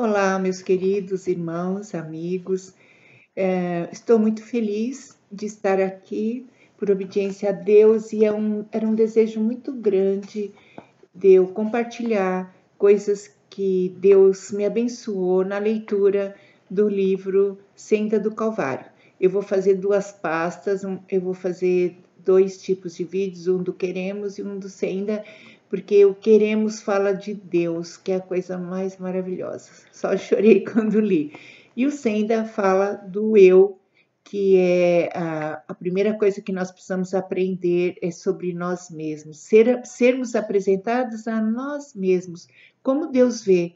Olá, meus queridos irmãos, amigos. Estou muito feliz de estar aqui por obediência a Deus e era um desejo muito grande de eu compartilhar coisas que Deus me abençoou na leitura do livro Senda do Calvário. Eu vou fazer duas pastas, eu vou fazer dois tipos de vídeos, um do Queremos e um do Senda, porque o Queremos fala de Deus, que é a coisa mais maravilhosa. Só chorei quando li. E o Senda fala do eu, que é a primeira coisa que nós precisamos aprender é sobre nós mesmos, sermos apresentados a nós mesmos, como Deus vê,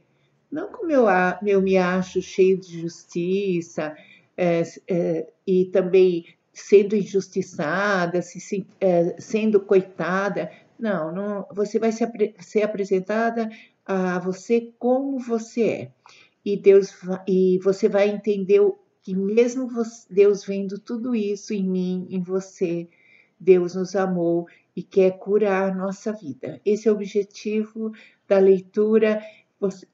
não como eu me acho cheio de justiça, e também sendo injustiçada, sendo coitada. Não, você vai ser apresentada a você como você é. E você vai entender que mesmo Deus vendo tudo isso em mim, em você, Deus nos amou e quer curar a nossa vida. Esse é o objetivo da leitura,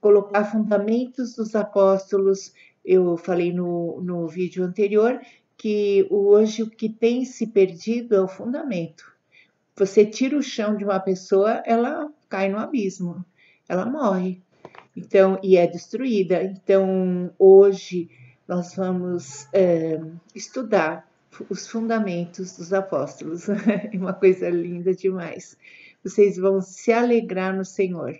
colocar fundamentos dos apóstolos. Eu falei no vídeo anterior que hoje o que tem se perdido é o fundamento. Você tira o chão de uma pessoa, ela cai no abismo, ela morre. Então, e é destruída. Então, hoje nós vamos estudar os fundamentos dos apóstolos. É uma coisa linda demais. Vocês vão se alegrar no Senhor.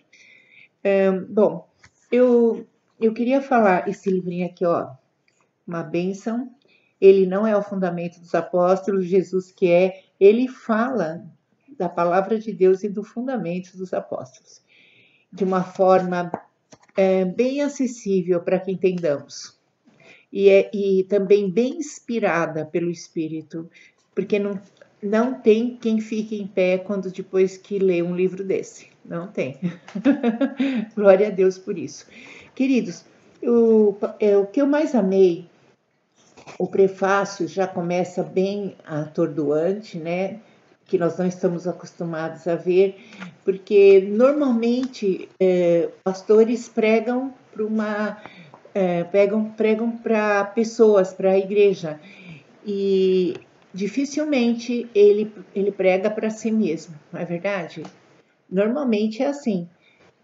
Bom, eu queria falar esse livrinho aqui, ó, uma bênção. Ele não é o fundamento dos apóstolos, Jesus que é, ele fala da palavra de Deus e do fundamento dos apóstolos, de uma forma bem acessível para que entendamos. E também bem inspirada pelo Espírito, porque não tem quem fique em pé quando depois que lê um livro desse. Não tem. Glória a Deus por isso. Queridos, o que eu mais amei, o prefácio já começa bem atordoante, né? Que nós não estamos acostumados a ver, porque normalmente pastores pregam para pregam para pessoas, para a igreja, e dificilmente ele prega para si mesmo, não é verdade? Normalmente é assim.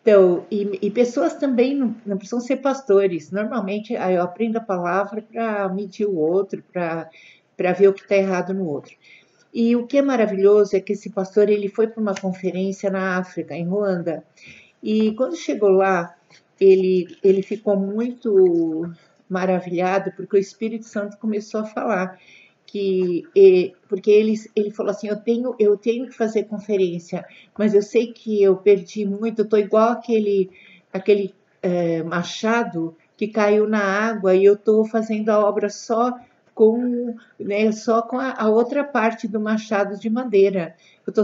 Então, e pessoas também não precisam ser pastores. Normalmente eu aprendo a palavra para medir o outro, para ver o que está errado no outro. E o que é maravilhoso é que esse pastor ele foi para uma conferência na África, em Ruanda, e quando chegou lá, ele ficou muito maravilhado porque o Espírito Santo começou a falar porque ele falou assim, eu tenho que fazer conferência, mas eu sei que eu perdi muito, eu estou igual aquele machado que caiu na água e eu estou fazendo a obra só com a outra parte do machado de madeira. Eu tô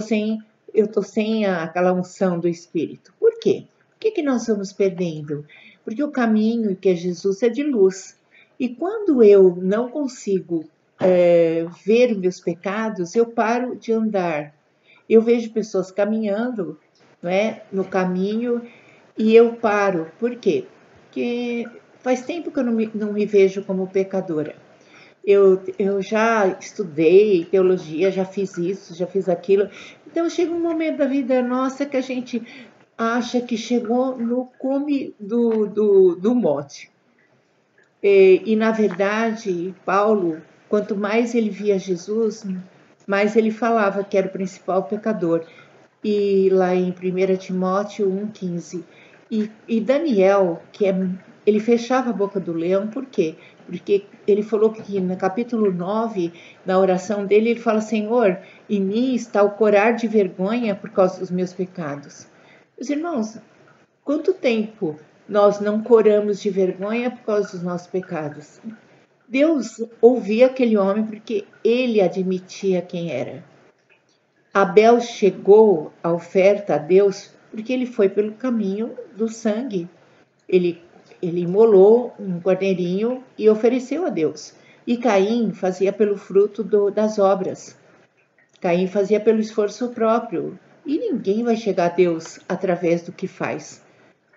sem aquela unção do Espírito. Por quê? Por que nós vamos perdendo? Porque o caminho, que é Jesus, é de luz. E quando eu não consigo ver meus pecados, eu paro de andar. Eu vejo pessoas caminhando, né, no caminho e eu paro. Por quê? Porque faz tempo que eu não me vejo como pecadora. Eu já estudei teologia, já fiz isso, já fiz aquilo. Então chega um momento da vida nossa que a gente acha que chegou no cume do monte. E na verdade, Paulo, quanto mais ele via Jesus, mais ele falava que era o principal pecador. E lá em 1 Timóteo 1,15. E Daniel, ele fechava a boca do leão, por quê? Porque ele falou que no capítulo 9, na oração dele, ele fala, Senhor, em mim está o corar de vergonha por causa dos meus pecados. Meus irmãos, quanto tempo nós não coramos de vergonha por causa dos nossos pecados? Deus ouvia aquele homem porque ele admitia quem era. Abel chegou a oferta a Deus porque ele foi pelo caminho do sangue. Ele imolou um cordeirinho e ofereceu a Deus. E Caim fazia pelo fruto das obras. Caim fazia pelo esforço próprio. E ninguém vai chegar a Deus através do que faz.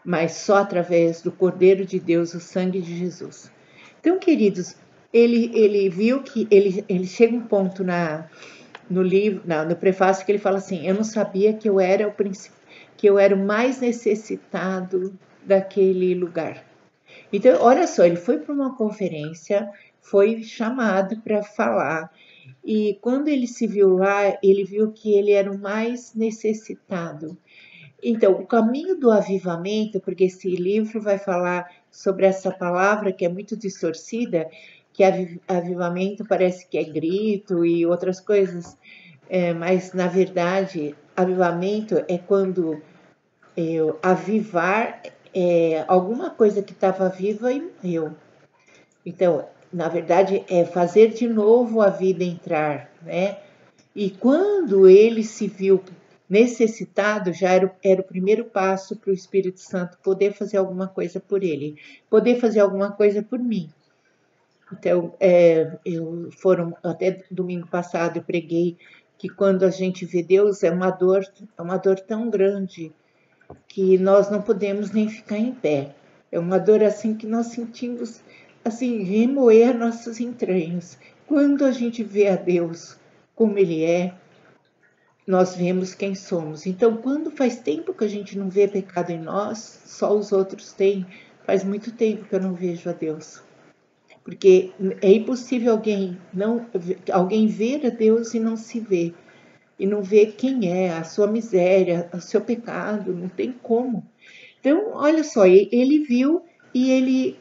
mas só através do Cordeiro de Deus, o sangue de Jesus. Então, queridos, ele viu que ele chega um ponto no livro, no prefácio, que ele fala assim: eu não sabia que eu era o mais necessitado daquele lugar. Então, olha só, ele foi para uma conferência, foi chamado para falar, e quando ele se viu lá, ele viu que ele era o mais necessitado. Então, o caminho do avivamento, porque esse livro vai falar sobre essa palavra que é muito distorcida, que avivamento parece que é grito e outras coisas, mas na verdade, avivamento é quando avivar alguma coisa que estava viva e morreu. Então, na verdade, é fazer de novo a vida entrar, né? E quando ele se viu necessitado, já era o primeiro passo para o Espírito Santo poder fazer alguma coisa por ele, poder fazer alguma coisa por mim. Então, até domingo passado eu preguei que quando a gente vê Deus é uma dor tão grande que nós não podemos nem ficar em pé. É uma dor assim que nós sentimos assim remoer nossos entranhos. Quando a gente vê a Deus como Ele é, nós vemos quem somos. Então, quando faz tempo que a gente não vê pecado em nós, só os outros têm. Faz muito tempo que eu não vejo a Deus. Porque é impossível alguém ver a Deus e não se ver. E não ver quem é, a sua miséria, o seu pecado, não tem como. Então, olha só, ele viu e ele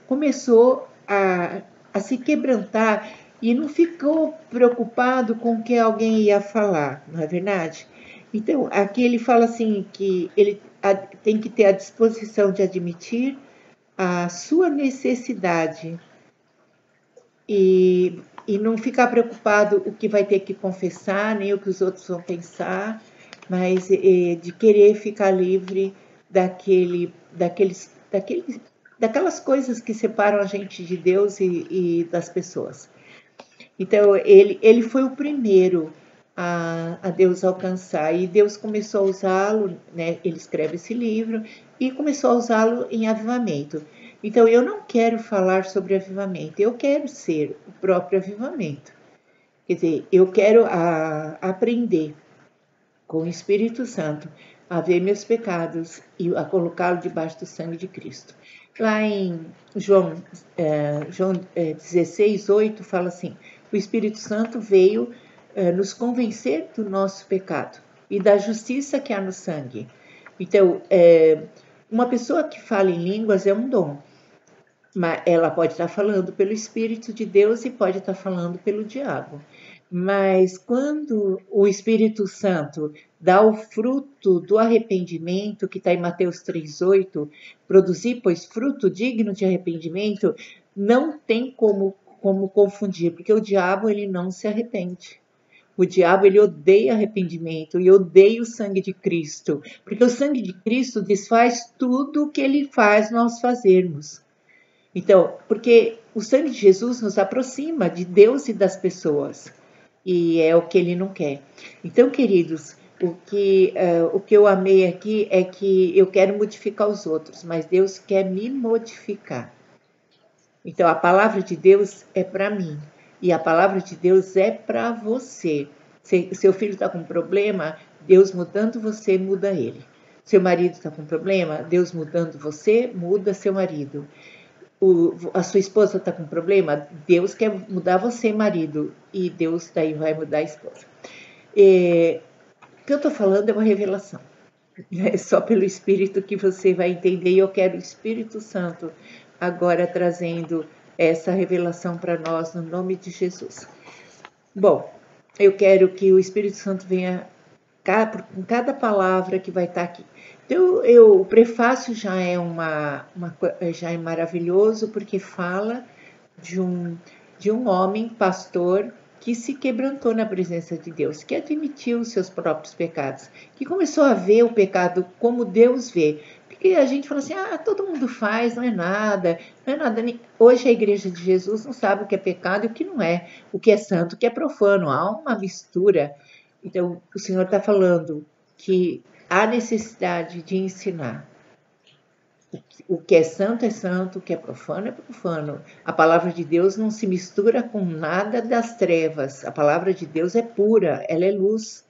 começou a se quebrantar e não ficou preocupado com o que alguém ia falar, não é verdade? Então, aqui ele fala assim que ele tem que ter a disposição de admitir a sua necessidade e não ficar preocupado o que vai ter que confessar, nem o que os outros vão pensar, mas de querer ficar livre daquelas coisas que separam a gente de Deus e das pessoas. Então, ele foi o primeiro a Deus alcançar, e Deus começou a usá-lo, né? Ele escreve esse livro e começou a usá-lo em avivamento. Então, eu não quero falar sobre avivamento, eu quero ser o próprio avivamento. Quer dizer, eu quero aprender com o Espírito Santo a ver meus pecados e a colocá-lo debaixo do sangue de Cristo. Lá em João 16:8 fala assim: o Espírito Santo veio nos convencer do nosso pecado e da justiça que há no sangue. Então, uma pessoa que fala em línguas é um dom, mas ela pode estar falando pelo Espírito de Deus e pode estar falando pelo diabo. Mas quando o Espírito Santo dá o fruto do arrependimento, que está em Mateus 3:8, produzir, pois, fruto digno de arrependimento, não tem como confundir, porque o diabo ele não se arrepende. O diabo ele odeia arrependimento e odeia o sangue de Cristo, porque o sangue de Cristo desfaz tudo o que ele faz nós fazermos. Então, porque o sangue de Jesus nos aproxima de Deus e das pessoas, e é o que ele não quer. Então, queridos, o que eu amei aqui é que eu quero modificar os outros, mas Deus quer me modificar. Então, a palavra de Deus é para mim, e a palavra de Deus é para você. Se seu filho está com problema, Deus mudando você, muda ele. Seu marido está com problema, Deus mudando você, muda seu marido. A sua esposa está com problema, Deus quer mudar você, marido, e Deus daí vai mudar a esposa. O que eu estou falando é uma revelação. É só pelo Espírito que você vai entender, e eu quero o Espírito Santo agora trazendo essa revelação para nós, no nome de Jesus. Bom, eu quero que o Espírito Santo venha com cada palavra que vai estar aqui. Então, o prefácio já é já é maravilhoso, porque fala de um homem pastor que se quebrantou na presença de Deus, que admitiu os seus próprios pecados, que começou a ver o pecado como Deus vê. Porque a gente fala assim, todo mundo faz, não é nada, não é nada. Hoje a igreja de Jesus não sabe o que é pecado e o que não é, o que é santo, o que é profano, há uma mistura. Então, o Senhor está falando que há necessidade de ensinar. O que é santo, o que é profano é profano. A palavra de Deus não se mistura com nada das trevas. A palavra de Deus é pura, ela é luz,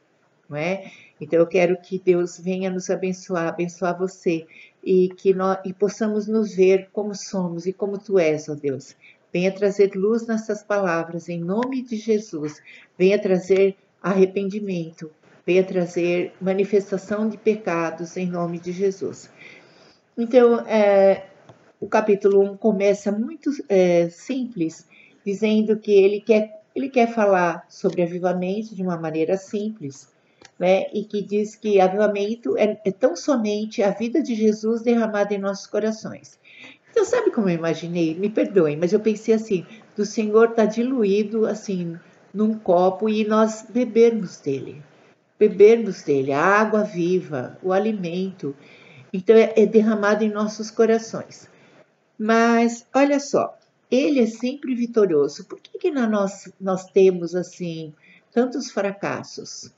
não é? Então eu quero que Deus venha nos abençoar, abençoar você, e que nós possamos nos ver como somos e como tu és, ó Deus. Venha trazer luz nessas palavras, em nome de Jesus. Venha trazer arrependimento, venha trazer manifestação de pecados, em nome de Jesus. Então, o capítulo 1 começa muito simples, dizendo que ele quer falar sobre avivamento de uma maneira simples, né? E que diz que avivamento é tão somente a vida de Jesus derramada em nossos corações. Então, sabe como eu imaginei? Me perdoem, mas eu pensei assim, do Senhor estar diluído assim num copo e nós bebermos dele, a água viva, o alimento. Então, é derramado em nossos corações. Mas, olha só, ele é sempre vitorioso. Por que nós temos, assim, tantos fracassos?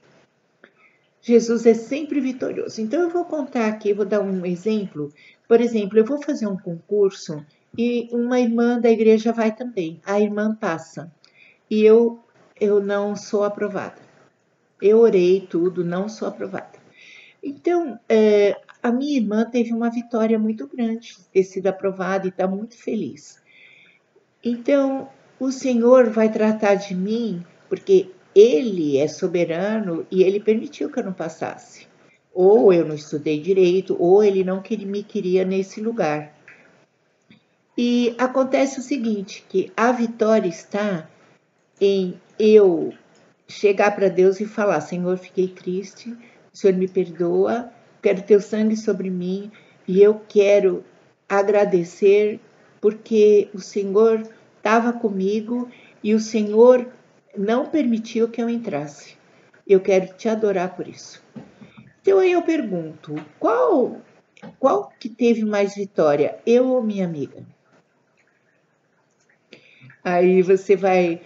Jesus é sempre vitorioso. Então, eu vou contar aqui, vou dar um exemplo. Por exemplo, eu vou fazer um concurso e uma irmã da igreja vai também. A irmã passa e eu não sou aprovada. Eu orei tudo, não sou aprovada. Então, a minha irmã teve uma vitória muito grande, ter sido aprovada e está muito feliz. Então, o Senhor vai tratar de mim, porque Ele é soberano e Ele permitiu que eu não passasse. Ou eu não estudei direito, ou Ele não me queria nesse lugar. E acontece o seguinte, que a vitória está em eu chegar para Deus e falar, Senhor, fiquei triste, o Senhor me perdoa, quero teu sangue sobre mim e eu quero agradecer porque o Senhor estava comigo e o Senhor não permitiu que eu entrasse. Eu quero te adorar por isso. Então aí eu pergunto, qual que teve mais vitória, eu ou minha amiga? Aí você vai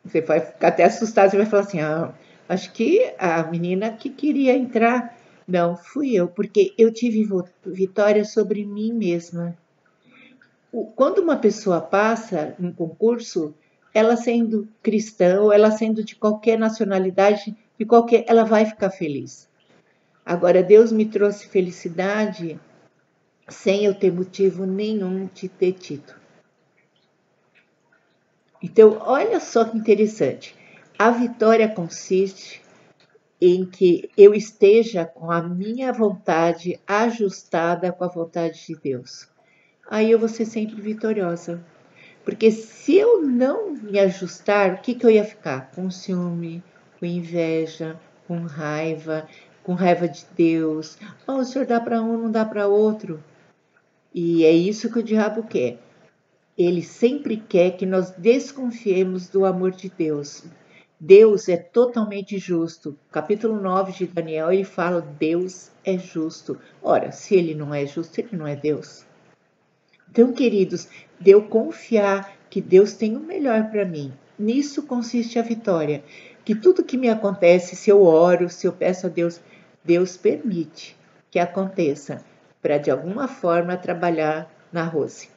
ficar até assustado, você vai falar assim, acho que a menina que queria entrar, não, fui eu, porque eu tive vitória sobre mim mesma. Quando uma pessoa passa um concurso, ela sendo cristã ou ela sendo de qualquer nacionalidade, ela vai ficar feliz. Agora, Deus me trouxe felicidade sem eu ter motivo nenhum de ter tido. Então, olha só que interessante. A vitória consiste em que eu esteja com a minha vontade ajustada com a vontade de Deus. Aí eu vou ser sempre vitoriosa. Porque se eu não me ajustar, o que eu ia ficar? Com ciúme, com inveja, com raiva de Deus. O Senhor dá para um, não dá para outro. E é isso que o diabo quer. Ele sempre quer que nós desconfiemos do amor de Deus. Deus é totalmente justo. Capítulo 9 de Daniel, ele fala, Deus é justo. Ora, se ele não é justo, ele não é Deus. Então, queridos, de eu confiar que Deus tem o melhor para mim. Nisso consiste a vitória. Que tudo que me acontece, se eu oro, se eu peço a Deus, Deus permite que aconteça para, de alguma forma, trabalhar na Rose.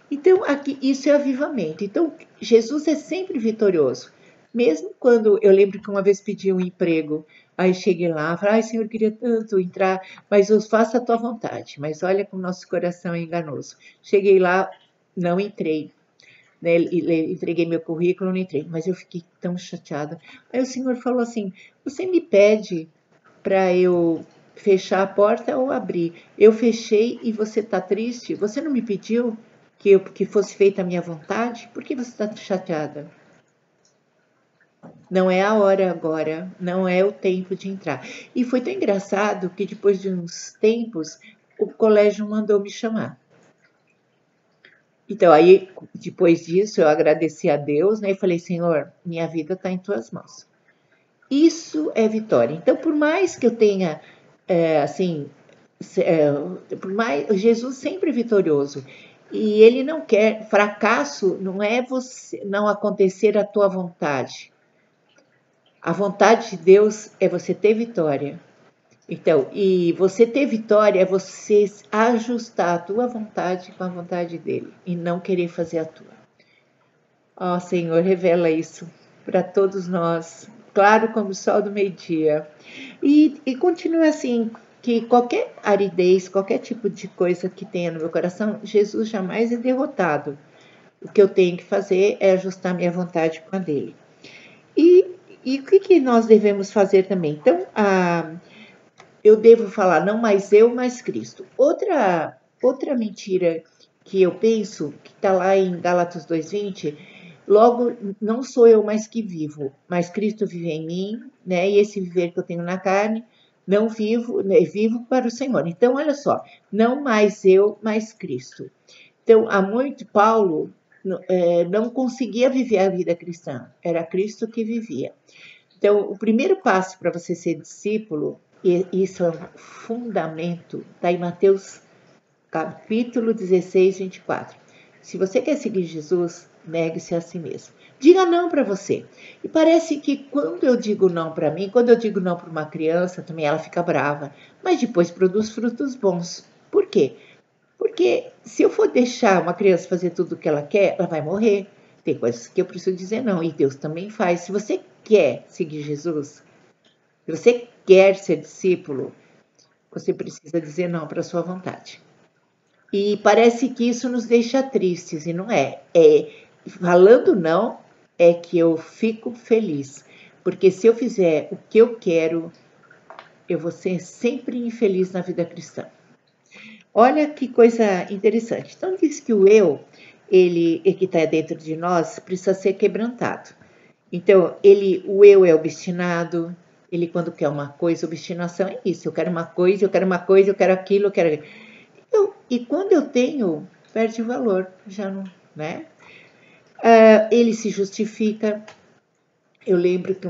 Então, aqui, isso é avivamento. Então, Jesus é sempre vitorioso. Mesmo quando eu lembro que uma vez pedi um emprego, aí cheguei lá, falei, ai, Senhor, eu queria tanto entrar, mas eu faço a tua vontade. Mas olha como nosso coração é enganoso. Cheguei lá, não entrei. Né? Entreguei meu currículo, não entrei. Mas eu fiquei tão chateada. Aí o Senhor falou assim, você me pede para eu fechar a porta ou abrir? Eu fechei e você está triste? Você não me pediu que fosse feita a minha vontade? Por que você está chateada? Não é a hora agora, não é o tempo de entrar. E foi tão engraçado que depois de uns tempos, o colégio mandou me chamar. Então, aí, depois disso, eu agradeci a Deus, né? E falei, Senhor, minha vida está em tuas mãos. Isso é vitória. Então, por mais que eu tenha, por mais, Jesus sempre é vitorioso. E ele não quer, fracasso não é você não acontecer a tua vontade. A vontade de Deus é você ter vitória. Então, e você ter vitória é você ajustar a tua vontade com a vontade dele e não querer fazer a tua. Ó Senhor, revela isso para todos nós, claro como o sol do meio-dia. E continue assim, que qualquer aridez, qualquer tipo de coisa que tenha no meu coração, Jesus jamais é derrotado. O que eu tenho que fazer é ajustar minha vontade com a dele. E o que nós devemos fazer também? Então, eu devo falar não mais eu, mas Cristo. Outra mentira que eu penso, que está lá em Gálatas 2:20, logo não sou eu mais que vivo, mas Cristo vive em mim, né? E esse viver que eu tenho na carne, não vivo, né? Vivo para o Senhor. Então, olha só, não mais eu, mas Cristo. Então, há muito, Paulo não conseguia viver a vida cristã, era Cristo que vivia. Então, o primeiro passo para você ser discípulo, e isso é um fundamento, está em Mateus capítulo 16, 24. Se você quer seguir Jesus, negue-se a si mesmo. Diga não para você. E parece que quando eu digo não para mim, quando eu digo não para uma criança, também ela fica brava, mas depois produz frutos bons. Por quê? Porque se eu for deixar uma criança fazer tudo o que ela quer, ela vai morrer. Tem coisas que eu preciso dizer não, e Deus também faz. Se você quer seguir Jesus, se você quer ser discípulo, você precisa dizer não para a sua vontade. E parece que isso nos deixa tristes, e não é. Falando não, é que eu fico feliz. Porque se eu fizer o que eu quero, eu vou ser sempre infeliz na vida cristã. Olha que coisa interessante. Então diz que o eu, ele que está dentro de nós, precisa ser quebrantado. Então, o eu é obstinado, ele quando quer uma coisa, obstinação é isso, eu quero uma coisa, eu quero uma coisa, eu quero aquilo, eu quero... E quando eu tenho, perde o valor, já não, né? Ele se justifica. Eu lembro que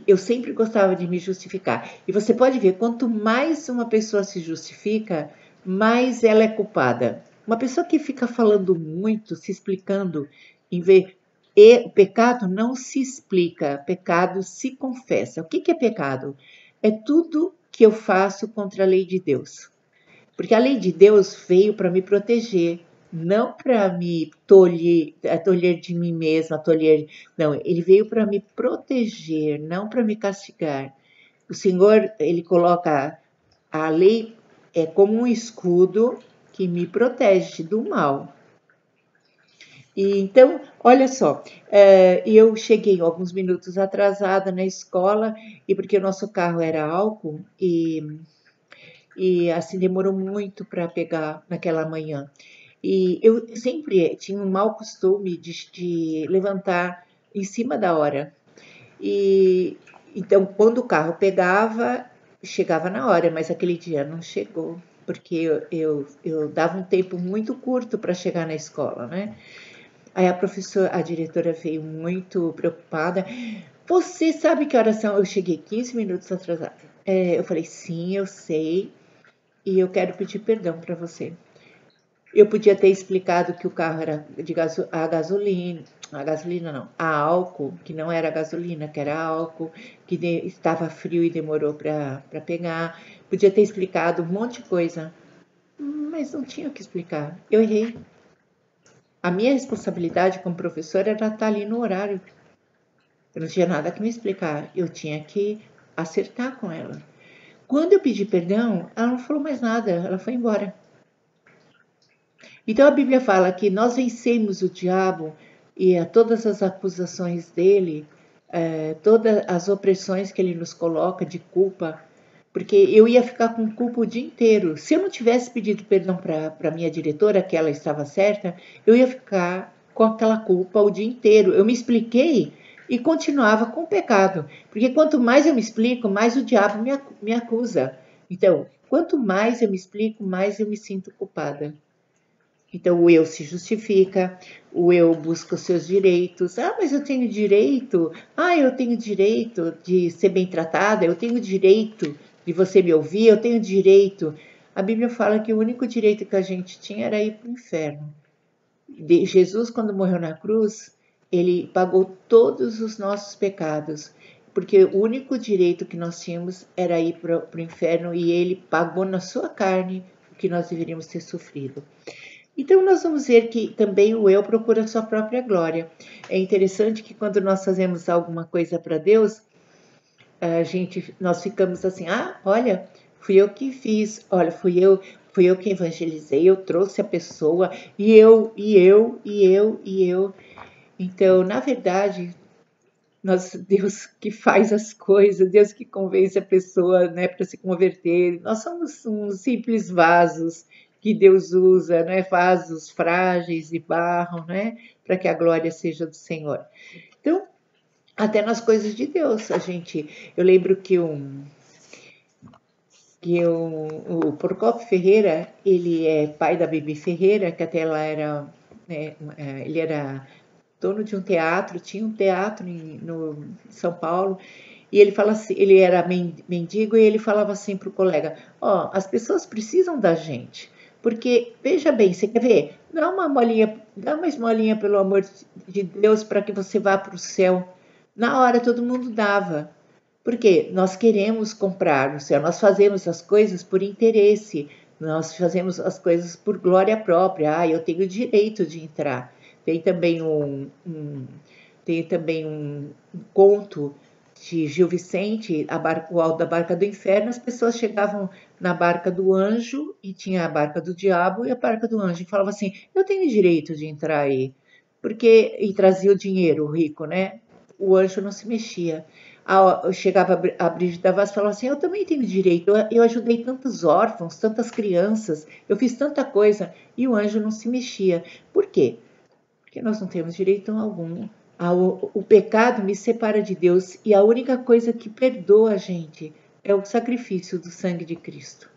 eu sempre gostava de me justificar. E você pode ver, quanto mais uma pessoa se justifica, mais ela é culpada. Uma pessoa que fica falando muito, se explicando, o pecado não se explica, pecado se confessa. O que é pecado? É tudo que eu faço contra a lei de Deus. Porque a lei de Deus veio para me proteger, não para me tolher de mim mesma, não, ele veio para me proteger, não para me castigar. O Senhor, ele coloca a lei como um escudo que me protege do mal. E então, olha só, eu cheguei alguns minutos atrasada na escola, e porque o nosso carro era álcool, e assim demorou muito para pegar naquela manhã. E eu sempre tinha um mau costume de levantar em cima da hora. E então, quando o carro pegava, chegava na hora, mas aquele dia não chegou, porque eu dava um tempo muito curto para chegar na escola, né? Aí a diretora veio muito preocupada. Você sabe que horas são? Eu cheguei 15 minutos atrasada. Eu falei, sim, eu sei, e eu quero pedir perdão para você. Eu podia ter explicado que o carro era a álcool, que não era gasolina, que era álcool, que estava frio e demorou para pegar. Podia ter explicado um monte de coisa, mas não tinha o que explicar. Eu errei. A minha responsabilidade como professora era estar ali no horário. Eu não tinha nada que me explicar. Eu tinha que acertar com ela. Quando eu pedi perdão, ela não falou mais nada. Ela foi embora. Então a Bíblia fala que nós vencemos o diabo e todas as acusações dele, todas as opressões que ele nos coloca de culpa, porque eu ia ficar com culpa o dia inteiro. Se eu não tivesse pedido perdão para minha diretora, que ela estava certa, eu ia ficar com aquela culpa o dia inteiro. Eu me expliquei e continuava com o pecado, porque quanto mais eu me explico, mais o diabo me acusa. Então, quanto mais eu me explico, mais eu me sinto culpada. Então, o eu se justifica, o eu busca os seus direitos. Ah, mas eu tenho direito. Ah, eu tenho direito de ser bem tratada. Eu tenho direito de você me ouvir. Eu tenho direito. A Bíblia fala que o único direito que a gente tinha era ir para o inferno. Jesus, quando morreu na cruz, ele pagou todos os nossos pecados. porque o único direito que nós tínhamos era ir para o inferno e ele pagou na sua carne o que nós deveríamos ter sofrido. Então, nós vamos ver que também o eu procura a sua própria glória. É interessante que quando nós fazemos alguma coisa para Deus, nós ficamos assim, olha, fui eu que fiz, olha, fui eu que evangelizei, eu trouxe a pessoa, e eu. Então, na verdade, Deus que faz as coisas, Deus que convence a pessoa, né, para se converter. Nós somos uns simples vasos que Deus usa, né, vasos frágeis de barro, né, para que a glória seja do Senhor. Então, até nas coisas de Deus, eu lembro que o Procopio Ferreira, ele é pai da Bibi Ferreira, que até ela era, né, ele era dono de um teatro, tinha um teatro no São Paulo, e ele fala assim, ele era mendigo e ele falava assim para o colega, as pessoas precisam da gente, porque, veja bem, você quer ver? Dá uma esmolinha pelo amor de Deus para que você vá para o céu. Na hora todo mundo dava. Porque nós queremos comprar o céu, nós fazemos as coisas por interesse, nós fazemos as coisas por glória própria. Eu tenho o direito de entrar. Tem também um conto de Gil Vicente, o Alto da Barca do Inferno. As pessoas chegavam na barca do anjo e tinha a barca do diabo e a barca do anjo. E falavam assim, eu tenho direito de entrar aí. E trazia o dinheiro, o rico, né? O anjo não se mexia. Chegava a Brígida Vaz e falava assim, eu também tenho direito, eu ajudei tantos órfãos, tantas crianças, eu fiz tanta coisa, e o anjo não se mexia. Por quê? Porque nós não temos direito algum. O pecado me separa de Deus, e a única coisa que perdoa a gente é o sacrifício do sangue de Cristo.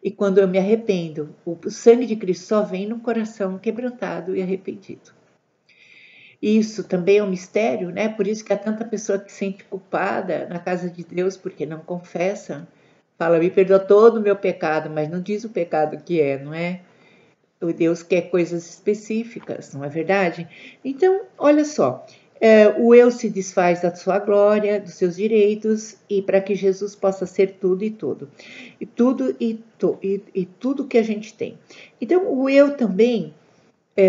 E quando eu me arrependo, o sangue de Cristo só vem no coração quebrantado e arrependido. Isso também é um mistério, né? Por isso que há tanta pessoa que se sente culpada na casa de Deus porque não confessa. Fala, me perdoa todo o meu pecado, mas não diz o pecado que é, não é? O Deus quer coisas específicas, não é verdade? Então, olha só, o eu se desfaz da sua glória, dos seus direitos, e para que Jesus possa ser tudo e tudo. E tudo que a gente tem. Então, o eu também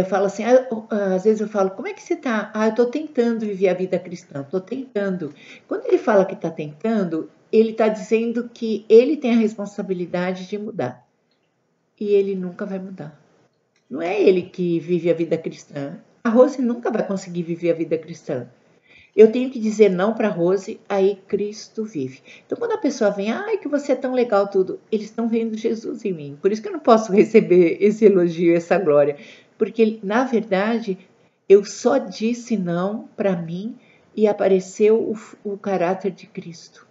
falo assim, às vezes eu falo, como é que você está? Eu estou tentando viver a vida cristã, estou tentando. Quando ele fala que está tentando, ele está dizendo que ele tem a responsabilidade de mudar. E ele nunca vai mudar. Não é ele que vive a vida cristã. A Rose nunca vai conseguir viver a vida cristã. Eu tenho que dizer não para a Rose, aí Cristo vive. Então, quando a pessoa vem, que você é tão legal tudo, eles estão vendo Jesus em mim. Por isso que eu não posso receber esse elogio, essa glória. Porque, na verdade, eu só disse não para mim e apareceu o caráter de Cristo.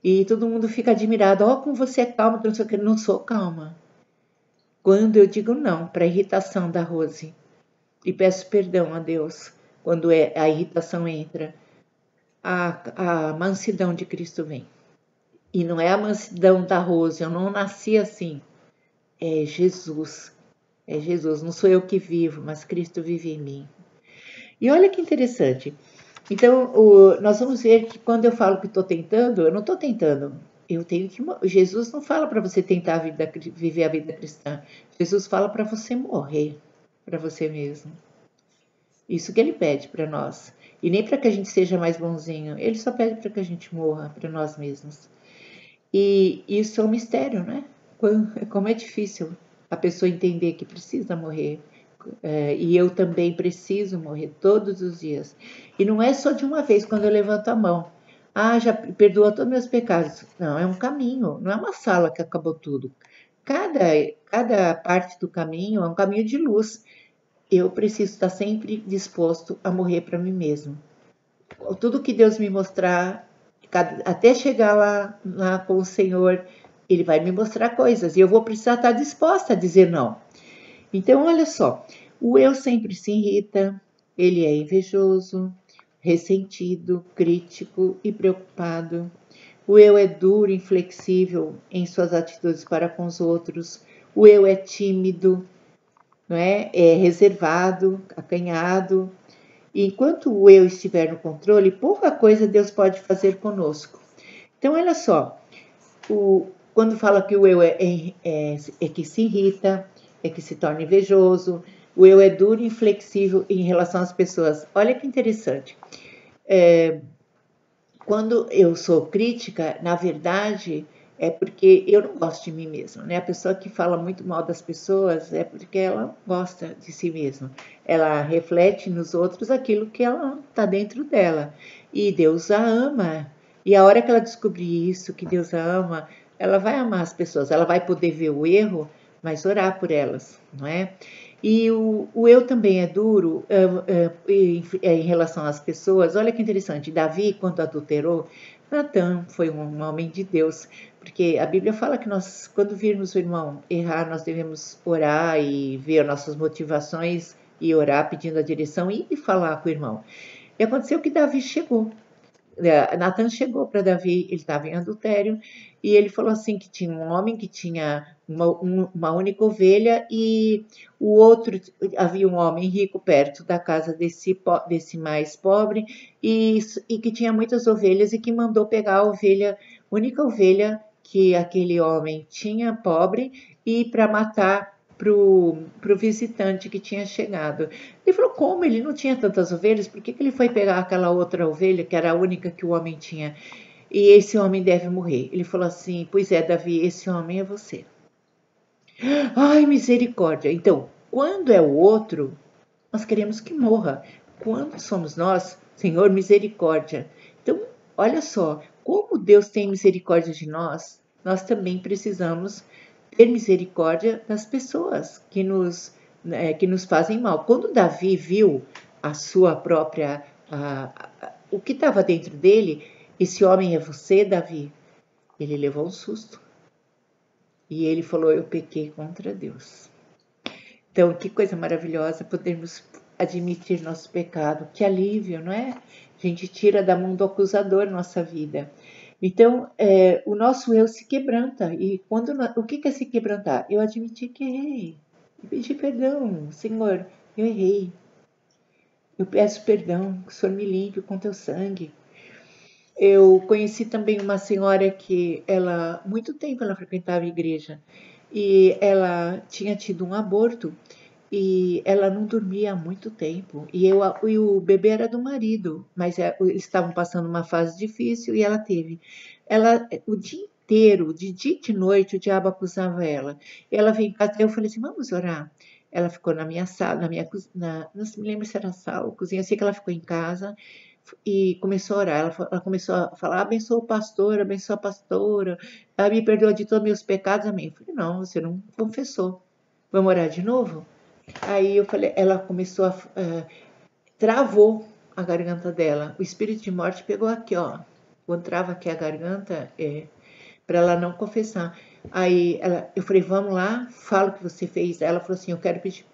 E todo mundo fica admirado. Como você é calma, não sei o que. Não sou calma. Quando eu digo não para a irritação da Rose e peço perdão a Deus, quando a irritação entra, a mansidão de Cristo vem. E não é a mansidão da Rose, eu não nasci assim. É Jesus. É Jesus, não sou eu que vivo, mas Cristo vive em mim. E olha que interessante. Então, nós vamos ver que quando eu falo que estou tentando, eu não estou tentando. Eu tenho que. Jesus não fala para você tentar viver a vida cristã. Jesus fala para você morrer para você mesmo. Isso que ele pede para nós. E nem para que a gente seja mais bonzinho. Ele só pede para que a gente morra para nós mesmos. E isso é um mistério, né? Como é difícil a pessoa entender que precisa morrer. E eu também preciso morrer todos os dias. E não é só de uma vez quando eu levanto a mão. Já perdoa todos meus pecados. Não, é um caminho, não é uma sala que acabou tudo. Cada parte do caminho é um caminho de luz. Eu preciso estar sempre disposto a morrer para mim mesmo. Tudo que Deus me mostrar, até chegar lá com o Senhor, Ele vai me mostrar coisas e eu vou precisar estar disposta a dizer não. Então, olha só, o eu sempre se irrita, ele é invejoso, ressentido, crítico e preocupado. O eu é duro, inflexível em suas atitudes para com os outros. O eu é tímido, não é reservado, acanhado. E enquanto o eu estiver no controle, pouca coisa Deus pode fazer conosco. Então, olha só, quando fala que o eu é que se irrita, é que se torna invejoso, o eu é duro e inflexível em relação às pessoas. Olha que interessante. Quando eu sou crítica, na verdade, é porque eu não gosto de mim mesma, né? A pessoa que fala muito mal das pessoas é porque ela gosta de si mesma. Ela reflete nos outros aquilo que ela está dentro dela. E Deus a ama. E a hora que ela descobrir isso, que Deus a ama, ela vai amar as pessoas. Ela vai poder ver o erro, mas orar por elas, não é? E o eu também é duro em relação às pessoas. Olha que interessante, Davi, quando adulterou, Natan foi um homem de Deus, porque a Bíblia fala que nós, quando virmos o irmão errar, nós devemos orar e ver nossas motivações e orar pedindo a direção e falar com o irmão. E aconteceu que Davi chegou. Natan chegou para Davi, ele estava em adultério, e ele falou assim que tinha um homem que tinha uma única ovelha e o outro, havia um homem rico perto da casa desse mais pobre e que tinha muitas ovelhas e que mandou pegar a única ovelha que aquele homem tinha, pobre, e para matar para o visitante que tinha chegado. Ele falou, como ele não tinha tantas ovelhas, por que ele foi pegar aquela outra ovelha, que era a única que o homem tinha? E esse homem deve morrer. Ele falou assim, pois é, Davi, esse homem é você. Ai, misericórdia. Então, quando é o outro, nós queremos que morra. Quando somos nós, Senhor, misericórdia. Então, olha só, como Deus tem misericórdia de nós também precisamos ter misericórdia das pessoas que nos fazem mal. Quando Davi viu a sua própria, o que estava dentro dele, esse homem é você, Davi, ele levou um susto. E ele falou, eu pequei contra Deus. Então, que coisa maravilhosa podermos admitir nosso pecado. Que alívio, não é? A gente tira da mão do acusador nossa vida. Então, o nosso eu se quebranta. E o que é se quebrantar? Eu admiti que errei. Eu pedi perdão. Senhor, eu errei. Eu peço perdão, que o Senhor me limpe com teu sangue. Eu conheci também uma senhora que muito tempo ela frequentava a igreja e ela tinha tido um aborto e ela não dormia há muito tempo. E o bebê era do marido, mas eles estavam passando uma fase difícil e ela teve. O dia inteiro, de dia e de noite, o diabo acusava ela. E ela veio em casa e eu falei assim, vamos orar. Ela ficou na minha sala, não me lembro se era sala ou cozinha, eu sei que ela ficou em casa e começou a orar. Ela começou a falar, abençoa o pastor, abençoa a pastora, ela me perdoa de todos os meus pecados, amém. Eu falei, não, você não confessou. Vamos orar de novo? Aí eu falei, ela começou travou a garganta dela. O espírito de morte pegou aqui, ó. Quando trava aqui a garganta, para ela não confessar. Aí eu falei, vamos lá, fala o que você fez. Ela falou assim, eu quero pedir.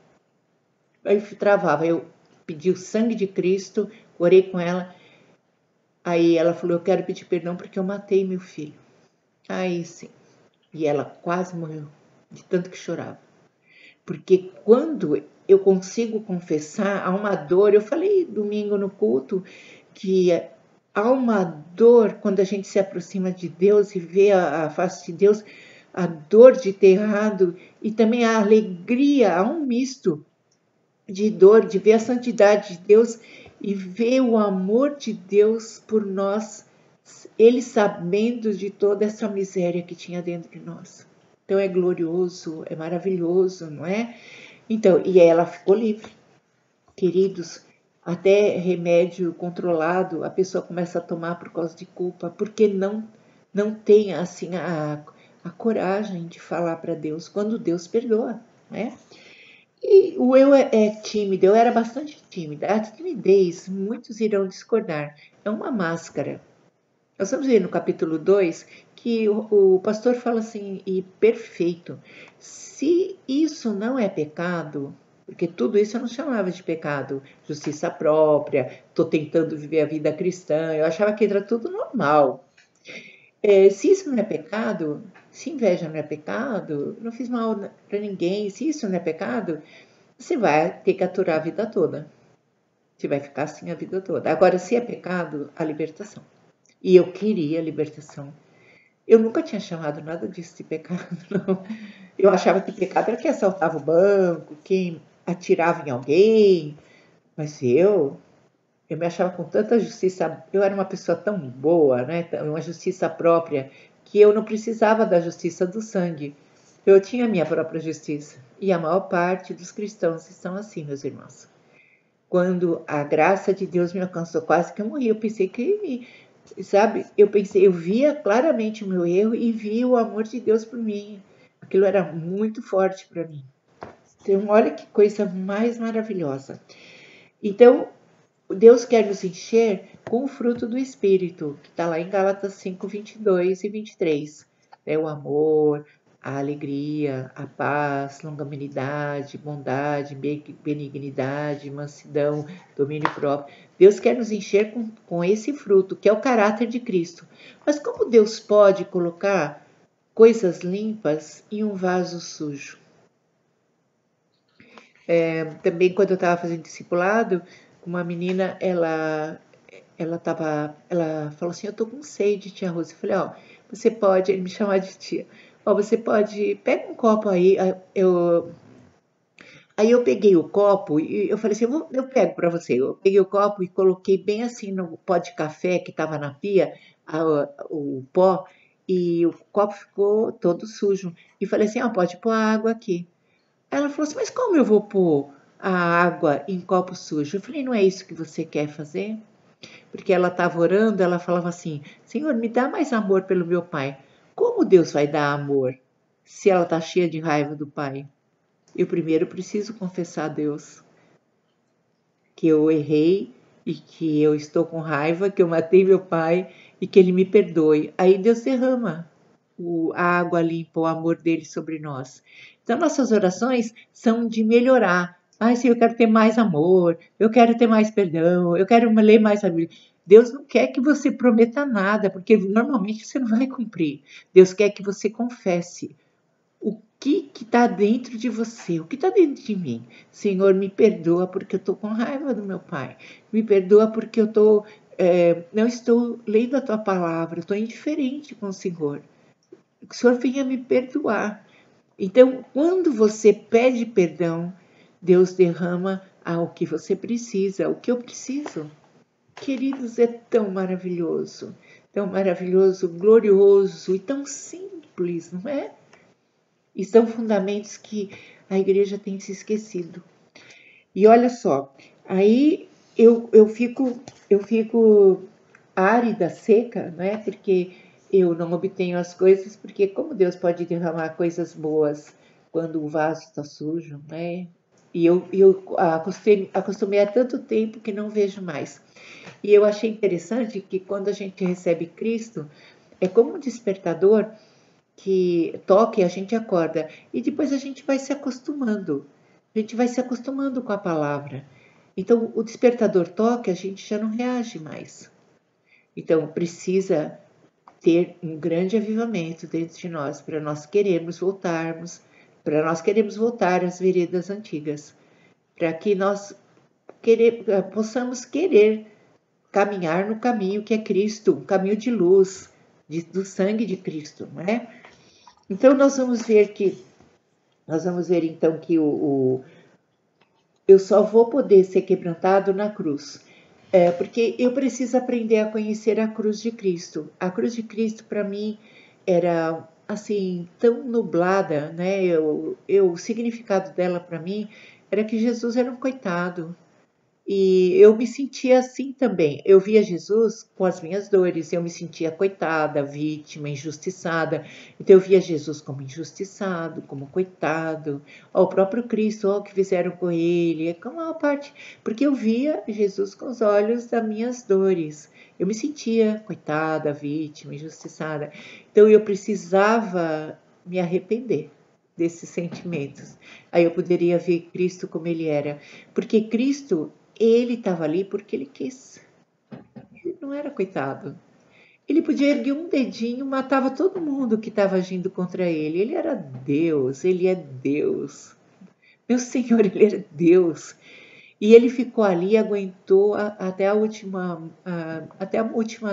Aí travava, eu pedi o sangue de Cristo, orei com ela. Aí ela falou, eu quero pedir perdão porque eu matei meu filho. Aí sim. E ela quase morreu, de tanto que chorava. Porque quando eu consigo confessar, há uma dor. Eu falei domingo no culto que há uma dor quando a gente se aproxima de Deus e vê a face de Deus, a dor de ter errado e também a alegria, há um misto de dor, de ver a santidade de Deus e ver o amor de Deus por nós, Ele sabendo de toda essa miséria que tinha dentro de nós. Então é glorioso, é maravilhoso, não é? Então, e ela ficou livre. Queridos, até remédio controlado a pessoa começa a tomar por causa de culpa, porque não tem assim a coragem de falar para Deus quando Deus perdoa, né? E o eu é tímido, eu era bastante tímida. A timidez, muitos irão discordar, é uma máscara. Nós vamos ver no capítulo 2 que o pastor fala assim, e perfeito, se isso não é pecado, porque tudo isso eu não chamava de pecado, justiça própria, estou tentando viver a vida cristã, eu achava que era tudo normal. Se isso não é pecado, se inveja não é pecado, não fiz mal para ninguém, se isso não é pecado, você vai ter que aturar a vida toda. Você vai ficar assim a vida toda. Agora, se é pecado, a libertação. E eu queria a libertação. Eu nunca tinha chamado nada disso de pecado, não. Eu achava que pecado era quem assaltava o banco, quem atirava em alguém. Mas eu me achava com tanta justiça. Eu era uma pessoa tão boa, né? Uma justiça própria, que eu não precisava da justiça do sangue. Eu tinha a minha própria justiça. E a maior parte dos cristãos estão assim, meus irmãos. Quando a graça de Deus me alcançou, quase que eu morri. Eu pensei que, sabe? Eu via claramente o meu erro e via o amor de Deus por mim. Aquilo era muito forte para mim. Então, olha que coisa mais maravilhosa. Então, Deus quer nos encher com o fruto do Espírito, que está lá em Gálatas 5, 22 e 23. É o amor, a alegria, a paz, longanimidade, bondade, benignidade, mansidão, domínio próprio. Deus quer nos encher com esse fruto, que é o caráter de Cristo. Mas como Deus pode colocar coisas limpas em um vaso sujo? Também quando eu estava fazendo discipulado, uma menina, ela falou assim, eu tô com sede, tia Rosa. Eu falei, ó, você pode, ele me chamar de tia, ó, você pode, pega um copo aí, aí eu peguei o copo e eu falei assim, eu pego para você. Eu peguei o copo e coloquei bem assim no pó de café que estava na pia, o pó, e o copo ficou todo sujo. E falei assim, ó, pode pôr a água aqui. Ela falou assim, mas como eu vou pôr a água em copo sujo? Eu falei, não é isso que você quer fazer? Porque ela estava orando, ela falava assim, Senhor, me dá mais amor pelo meu pai. Como Deus vai dar amor se ela está cheia de raiva do pai? Eu primeiro preciso confessar a Deus que eu errei e que eu estou com raiva, que eu matei meu pai e que ele me perdoe. Aí Deus derrama a água limpa, o amor dele sobre nós. Então, nossas orações são de melhorar. Ai, Senhor, eu quero ter mais amor, eu quero ter mais perdão, eu quero ler mais a Bíblia. Deus não quer que você prometa nada, porque normalmente você não vai cumprir. Deus quer que você confesse o que está dentro de você, o que está dentro de mim. Senhor, me perdoa porque eu estou com raiva do meu pai. Me perdoa porque eu não estou lendo a tua palavra, estou indiferente com o Senhor. Que o Senhor venha me perdoar. Então, quando você pede perdão, Deus derrama o que você precisa, o que eu preciso. Queridos, é tão maravilhoso, glorioso e tão simples, não é? E são fundamentos que a igreja tem se esquecido. E olha só, aí eu fico árida, seca, né? Porque eu não obtenho as coisas, porque como Deus pode derramar coisas boas quando o vaso está sujo, né? E eu acostumei há tanto tempo que não vejo mais. E eu achei interessante que quando a gente recebe Cristo, é como um despertador que toca e a gente acorda. E depois a gente vai se acostumando. A gente vai se acostumando com a palavra. Então, o despertador toca, a gente já não reage mais. Então, precisa ter um grande avivamento dentro de nós para nós querermos voltarmos, para nós queremos voltar às veredas antigas, para que nós possamos querer caminhar no caminho que é Cristo, um caminho de luz, do sangue de Cristo, não é? Então nós vamos ver então que eu só vou poder ser quebrantado na cruz. Porque eu preciso aprender a conhecer a cruz de Cristo. A cruz de Cristo, para mim, era assim, tão nublada, né? O significado dela para mim era que Jesus era um coitado. E eu me sentia assim também. Eu via Jesus com as minhas dores, eu me sentia coitada, vítima, injustiçada. Então eu via Jesus como injustiçado, como coitado. O próprio Cristo, o que fizeram com ele, é como uma parte. Porque eu via Jesus com os olhos das minhas dores. Eu me sentia coitada, vítima, injustiçada. Então eu precisava me arrepender desses sentimentos. Aí eu poderia ver Cristo como ele era. Porque Cristo, ele estava ali porque ele quis. Ele não era coitado. Ele podia erguer um dedinho, matava todo mundo que estava agindo contra ele. Ele era Deus, ele é Deus. Meu Senhor, ele era Deus. E ele ficou ali, aguentou até a última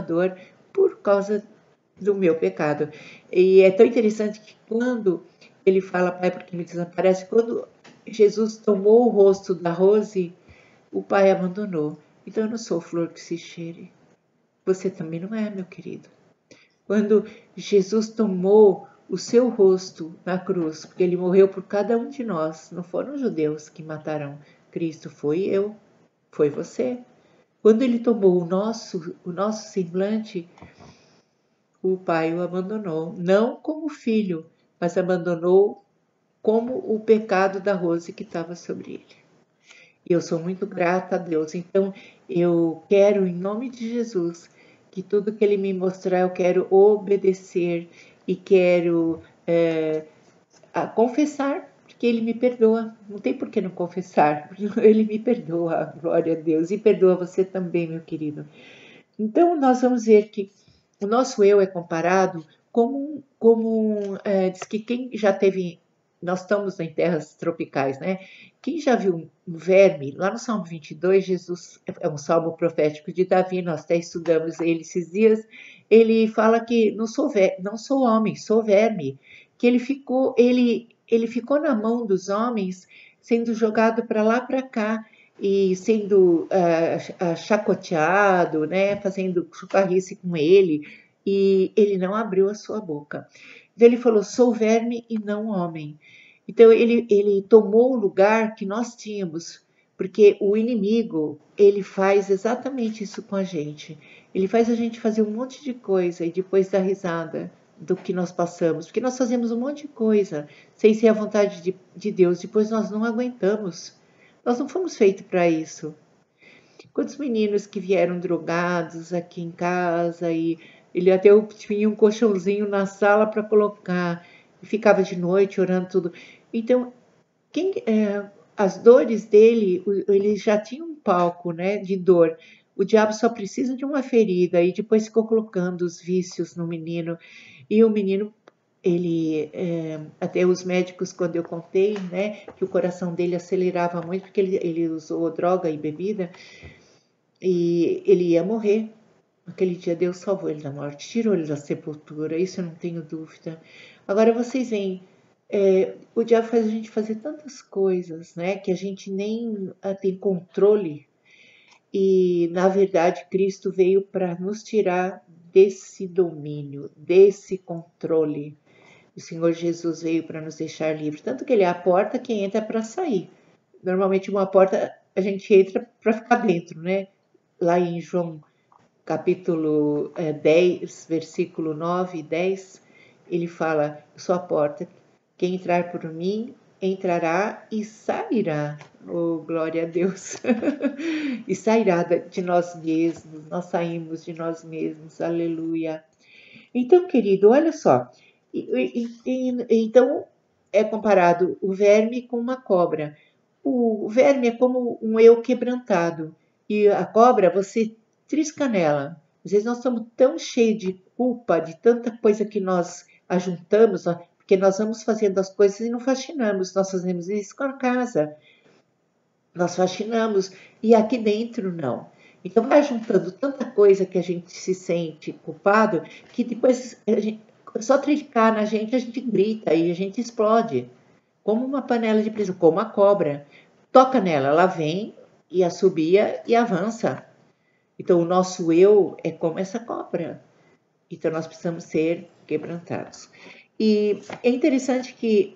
dor por causa do meu pecado. E é tão interessante que quando ele fala, Pai, porque me desaparece, quando Jesus tomou o rosto da Rose, o pai abandonou. Então eu não sou flor que se cheire. Você também não é, meu querido. Quando Jesus tomou o seu rosto na cruz, porque ele morreu por cada um de nós, não foram os judeus que mataram Cristo, foi eu, foi você. Quando ele tomou o nosso semblante, o pai o abandonou, não como filho, mas abandonou como o pecado da Rose que estava sobre ele. E eu sou muito grata a Deus. Então, eu quero, em nome de Jesus, que tudo que Ele me mostrar, eu quero obedecer e quero confessar, porque Ele me perdoa. Não tem por que não confessar. Ele me perdoa, glória a Deus. E perdoa você também, meu querido. Então, nós vamos ver que o nosso eu é comparado diz que quem já teve, nós estamos em terras tropicais, né? Quem já viu um verme, lá no Salmo 22, Jesus, é um salmo profético de Davi, nós até estudamos ele esses dias, ele fala que não sou homem, sou verme, que ele ficou na mão dos homens, sendo jogado para lá para cá, e sendo chacoteado, né, fazendo chucarrice com ele, e ele não abriu a sua boca. Então ele falou, sou verme e não homem. Então ele tomou o lugar que nós tínhamos, porque o inimigo, ele faz exatamente isso com a gente. Ele faz a gente fazer um monte de coisa e depois dar risada do que nós passamos, porque nós fazemos um monte de coisa sem ser a vontade de Deus, depois nós não aguentamos. Nós não fomos feitos para isso. Quantos meninos que vieram drogados aqui em casa e ele até tinha um colchãozinho na sala para colocar e ficava de noite orando tudo. Então, as dores dele, ele já tinha um palco, né, de dor. O diabo só precisa de uma ferida e depois ficou colocando os vícios no menino. E o menino, até os médicos, quando eu contei, né, que o coração dele acelerava muito porque ele usou droga e bebida e ele ia morrer. Aquele dia Deus salvou ele da morte, tirou ele da sepultura, isso eu não tenho dúvida. Agora vocês veem, o diabo faz a gente fazer tantas coisas, né, que a gente nem tem controle. E, na verdade, Cristo veio para nos tirar desse domínio, desse controle. O Senhor Jesus veio para nos deixar livres. Tanto que Ele é a porta, quem entra para sair. Normalmente, uma porta a gente entra para ficar dentro, né? Lá em João capítulo 10, versículo 9 e 10, ele fala, eu sou a porta, quem entrar por mim, entrará e sairá. Oh, glória a Deus! E sairá de nós mesmos, nós saímos de nós mesmos, aleluia. Então, querido, olha só, então é comparado o verme com uma cobra. O verme é como um eu quebrantado, e a cobra, você trisca nela. Às vezes nós estamos tão cheios de culpa, de tanta coisa que nós ajuntamos, porque nós vamos fazendo as coisas e não faxinamos. Nós fazemos isso com a casa. Nós faxinamos e aqui dentro não. Então vai juntando tanta coisa que a gente se sente culpado que depois só trincar na gente a gente grita e a gente explode. Como uma panela de pressão, como a cobra. Toca nela, ela vem e assobia e avança. Então, o nosso eu é como essa cobra. Então, nós precisamos ser quebrantados. E é interessante que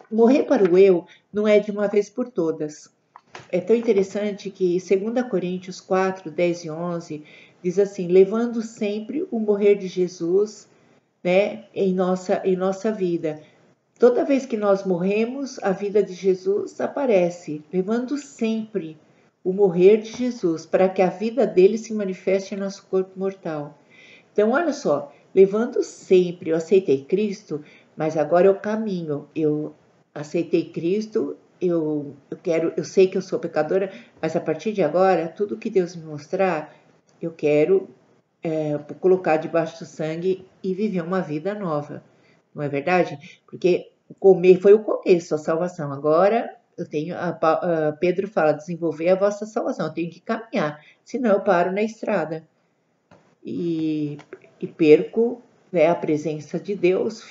morrer para o eu não é de uma vez por todas. É tão interessante que 2 Coríntios 4, 10 e 11 diz assim, levando sempre o morrer de Jesus, né, em nossa vida. Toda vez que nós morremos, a vida de Jesus aparece, levando sempre o morrer de Jesus, para que a vida dele se manifeste em nosso corpo mortal. Então, olha só, levando sempre, eu aceitei Cristo, mas agora eu caminho, eu aceitei Cristo, eu sei que eu sou pecadora, mas a partir de agora, tudo que Deus me mostrar, eu quero colocar debaixo do sangue e viver uma vida nova. Não é verdade? Porque comer foi o começo, a salvação. Agora eu tenho, Pedro fala, desenvolver a vossa salvação, eu tenho que caminhar, senão eu paro na estrada e perco, né, a presença de Deus,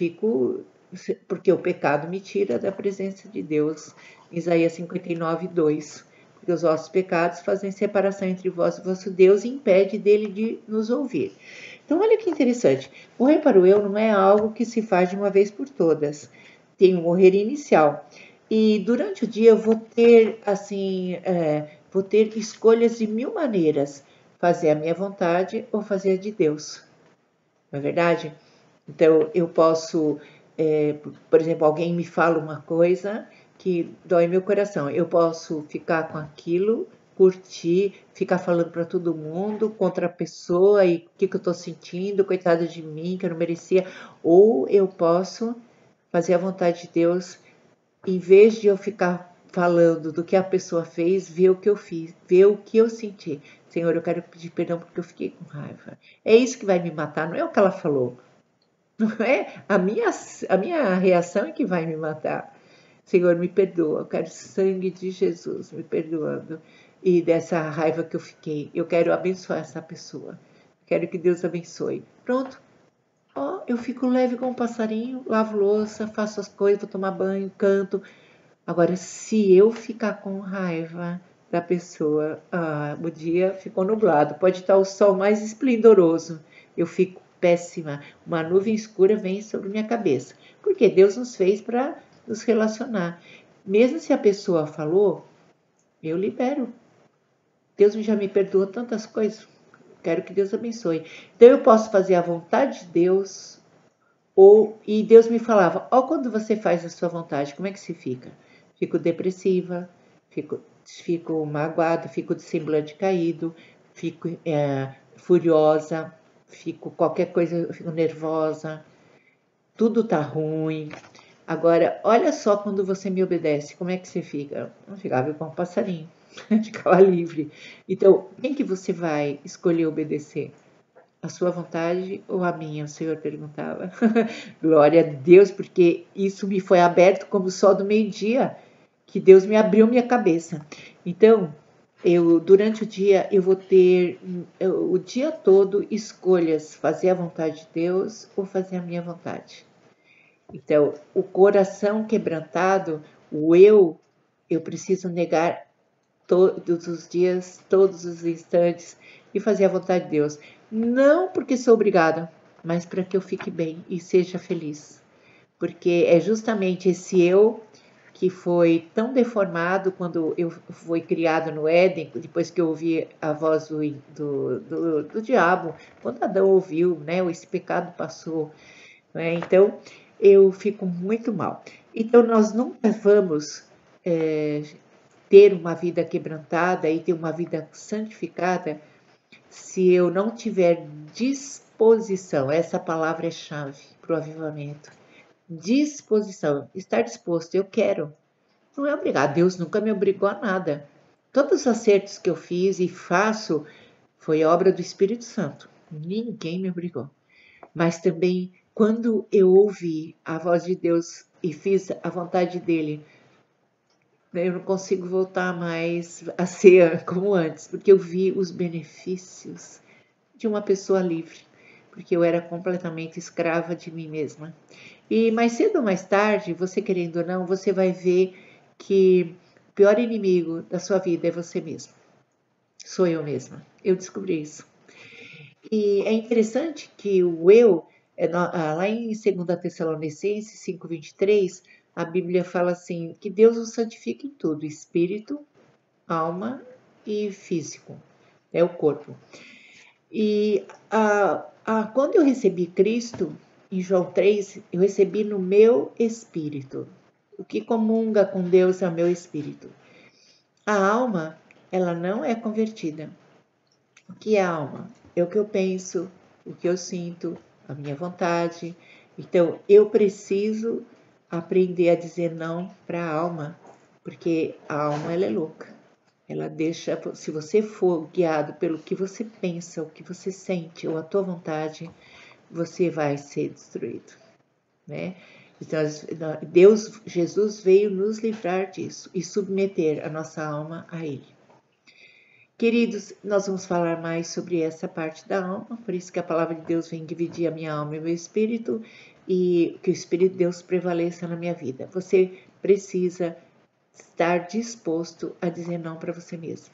porque o pecado me tira da presença de Deus. Isaías 59:2. Porque os vossos pecados fazem separação entre vós e vosso Deus e impede dele de nos ouvir. Então, olha que interessante. Morrer para o eu não é algo que se faz de uma vez por todas. Tem um morrer inicial. E durante o dia eu vou ter, assim, vou ter escolhas de 1000 maneiras. Fazer a minha vontade ou fazer a de Deus. Não é verdade? Então, eu posso, por exemplo, alguém me fala uma coisa que dói meu coração. Eu posso ficar com aquilo, curtir, ficar falando para todo mundo, contra a pessoa e o que eu estou sentindo, coitada de mim, que eu não merecia. Ou eu posso fazer a vontade de Deus, em vez de eu ficar falando do que a pessoa fez, ver o que eu fiz, ver o que eu senti. Senhor, eu quero pedir perdão porque eu fiquei com raiva. É isso que vai me matar, não é o que ela falou. Não é? A minha reação é que vai me matar. Senhor, me perdoa. Eu quero sangue de Jesus me perdoando. E dessa raiva que eu fiquei, eu quero abençoar essa pessoa. Quero que Deus abençoe. Pronto. Ó, eu fico leve como um passarinho, lavo louça, faço as coisas, vou tomar banho, canto. Agora, se eu ficar com raiva da pessoa, o dia ficou nublado. Pode estar o sol mais esplendoroso. Eu fico péssima. Uma nuvem escura vem sobre minha cabeça. Porque Deus nos fez para nos relacionar. Mesmo se a pessoa falou, eu libero. Deus já me perdoou tantas coisas. Quero que Deus abençoe. Então eu posso fazer a vontade de Deus, e Deus me falava, quando você faz a sua vontade, como é que se fica? Fico depressiva, fico magoada, fico de semblante caído, fico furiosa, qualquer coisa, eu fico nervosa, tudo tá ruim. Agora, olha só quando você me obedece, como é que você fica? Eu ficava igual um passarinho, ficava livre. Então, quem que você vai escolher obedecer? A sua vontade ou a minha? O Senhor perguntava. Glória a Deus, porque isso me foi aberto como o sol do meio-dia, que Deus me abriu minha cabeça. Então, durante o dia, eu vou ter o dia todo escolhas, fazer a vontade de Deus ou fazer a minha vontade. Então, o coração quebrantado, eu preciso negar todos os dias, todos os instantes e fazer a vontade de Deus. Não porque sou obrigada, mas para que eu fique bem e seja feliz. Porque é justamente esse eu que foi tão deformado quando eu fui criado no Éden, depois que eu ouvi a voz do diabo, quando Adão ouviu, né, esse pecado passou. Né? Então, eu fico muito mal. Então, nós nunca vamos ter uma vida quebrantada e ter uma vida santificada se eu não tiver disposição. Essa palavra é chave para o avivamento. Disposição, estar disposto, eu quero. Não é obrigado, Deus nunca me obrigou a nada. Todos os acertos que eu fiz e faço foi obra do Espírito Santo. Ninguém me obrigou. Mas também, quando eu ouvi a voz de Deus e fiz a vontade dele, eu não consigo voltar mais a ser como antes, porque eu vi os benefícios de uma pessoa livre, porque eu era completamente escrava de mim mesma. E mais cedo ou mais tarde, você querendo ou não, você vai ver que o pior inimigo da sua vida é você mesmo. Sou eu mesma. Eu descobri isso. E é interessante que o eu, lá em 2 Tessalonicenses 5:23, a Bíblia fala assim, que Deus o santifica em tudo, espírito, alma e físico, é o corpo. E quando eu recebi Cristo, em João 3, eu recebi no meu espírito. O que comunga com Deus é o meu espírito. A alma, ela não é convertida. O que é a alma? É o que eu penso, o que eu sinto, a minha vontade. Então, eu preciso aprender a dizer não para a alma, porque a alma ela é louca. Ela deixa, se você for guiado pelo que você pensa, o que você sente ou a tua vontade, você vai ser destruído, né? Jesus veio nos livrar disso e submeter a nossa alma a Ele. Queridos, nós vamos falar mais sobre essa parte da alma, por isso que a palavra de Deus vem dividir a minha alma e o meu espírito, e que o Espírito de Deus prevaleça na minha vida. Você precisa estar disposto a dizer não para você mesmo.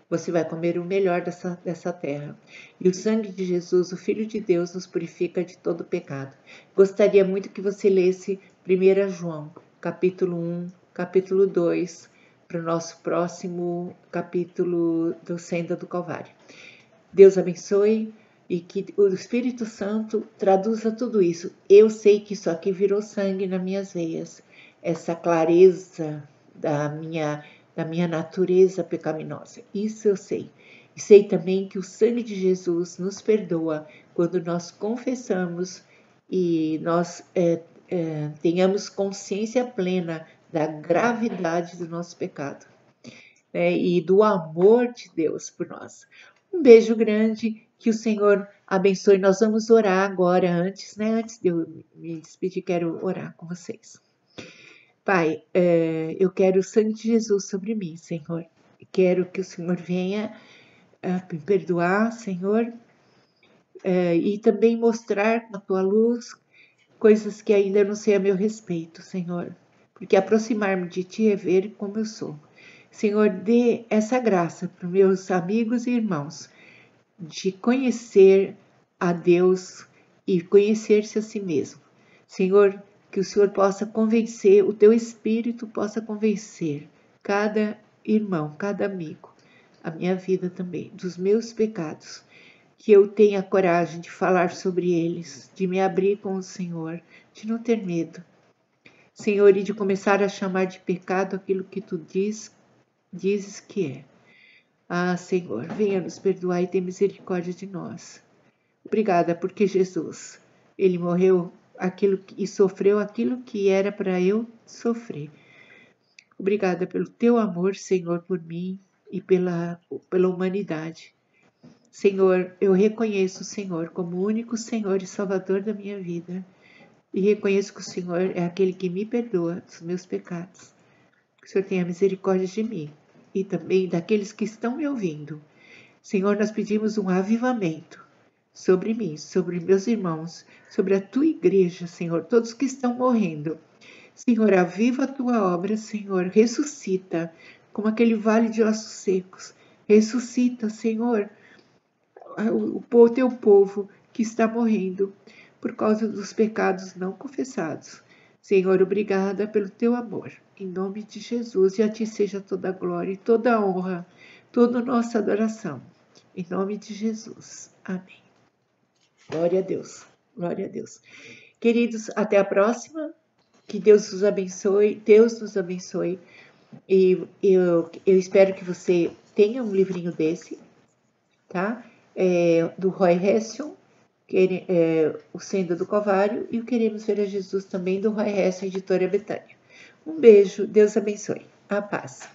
Você vai comer o melhor dessa terra. E o sangue de Jesus, o Filho de Deus, nos purifica de todo pecado. Gostaria muito que você lesse 1 João, capítulo 1, capítulo 2, para o nosso próximo capítulo do Senda do Calvário. Deus abençoe e que o Espírito Santo traduza tudo isso. Eu sei que isso aqui virou sangue nas minhas veias, essa clareza da minha natureza pecaminosa. Isso eu sei. E sei também que o sangue de Jesus nos perdoa quando nós confessamos e nós tenhamos consciência plena da gravidade do nosso pecado, né, e do amor de Deus por nós. Um beijo grande, que o Senhor abençoe. Nós vamos orar agora, antes de eu me despedir, quero orar com vocês. Pai, eu quero o sangue de Jesus sobre mim, Senhor. Quero que o Senhor venha me perdoar, Senhor, e também mostrar com a tua luz coisas que ainda não sei a meu respeito, Senhor. Porque aproximar-me de ti é ver como eu sou. Senhor, dê essa graça para os meus amigos e irmãos de conhecer a Deus e conhecer-se a si mesmo. Senhor, que o Senhor possa convencer, o teu Espírito possa convencer cada irmão, cada amigo, a minha vida também, dos meus pecados, que eu tenha coragem de falar sobre eles, de me abrir com o Senhor, de não ter medo, Senhor, e de começar a chamar de pecado aquilo que tu dizes que é. Ah, Senhor, venha nos perdoar e ter misericórdia de nós. Obrigada, porque Jesus, Ele morreu e sofreu aquilo que era para eu sofrer. Obrigada pelo teu amor, Senhor, por mim e pela humanidade. Senhor, eu reconheço o Senhor como o único Senhor e Salvador da minha vida. E reconheço que o Senhor é aquele que me perdoa dos meus pecados. Que o Senhor tenha misericórdia de mim e também daqueles que estão me ouvindo. Senhor, nós pedimos um avivamento sobre mim, sobre meus irmãos, sobre a tua igreja, Senhor, todos que estão morrendo. Senhor, aviva a tua obra, Senhor, ressuscita, como aquele vale de ossos secos. Ressuscita, Senhor, o teu povo que está morrendo por causa dos pecados não confessados. Senhor, obrigada pelo teu amor. Em nome de Jesus, e a ti seja toda a glória e toda a honra, toda a nossa adoração. Em nome de Jesus. Amém. Glória a Deus. Glória a Deus. Queridos, até a próxima. Que Deus nos abençoe. Deus nos abençoe. E eu espero que você tenha um livrinho desse, tá? Do Roy Hession, o Senda do Calvário, e o Queremos Ver a Jesus também, do Roy Hession, editora Betânia. Um beijo, Deus abençoe. A paz.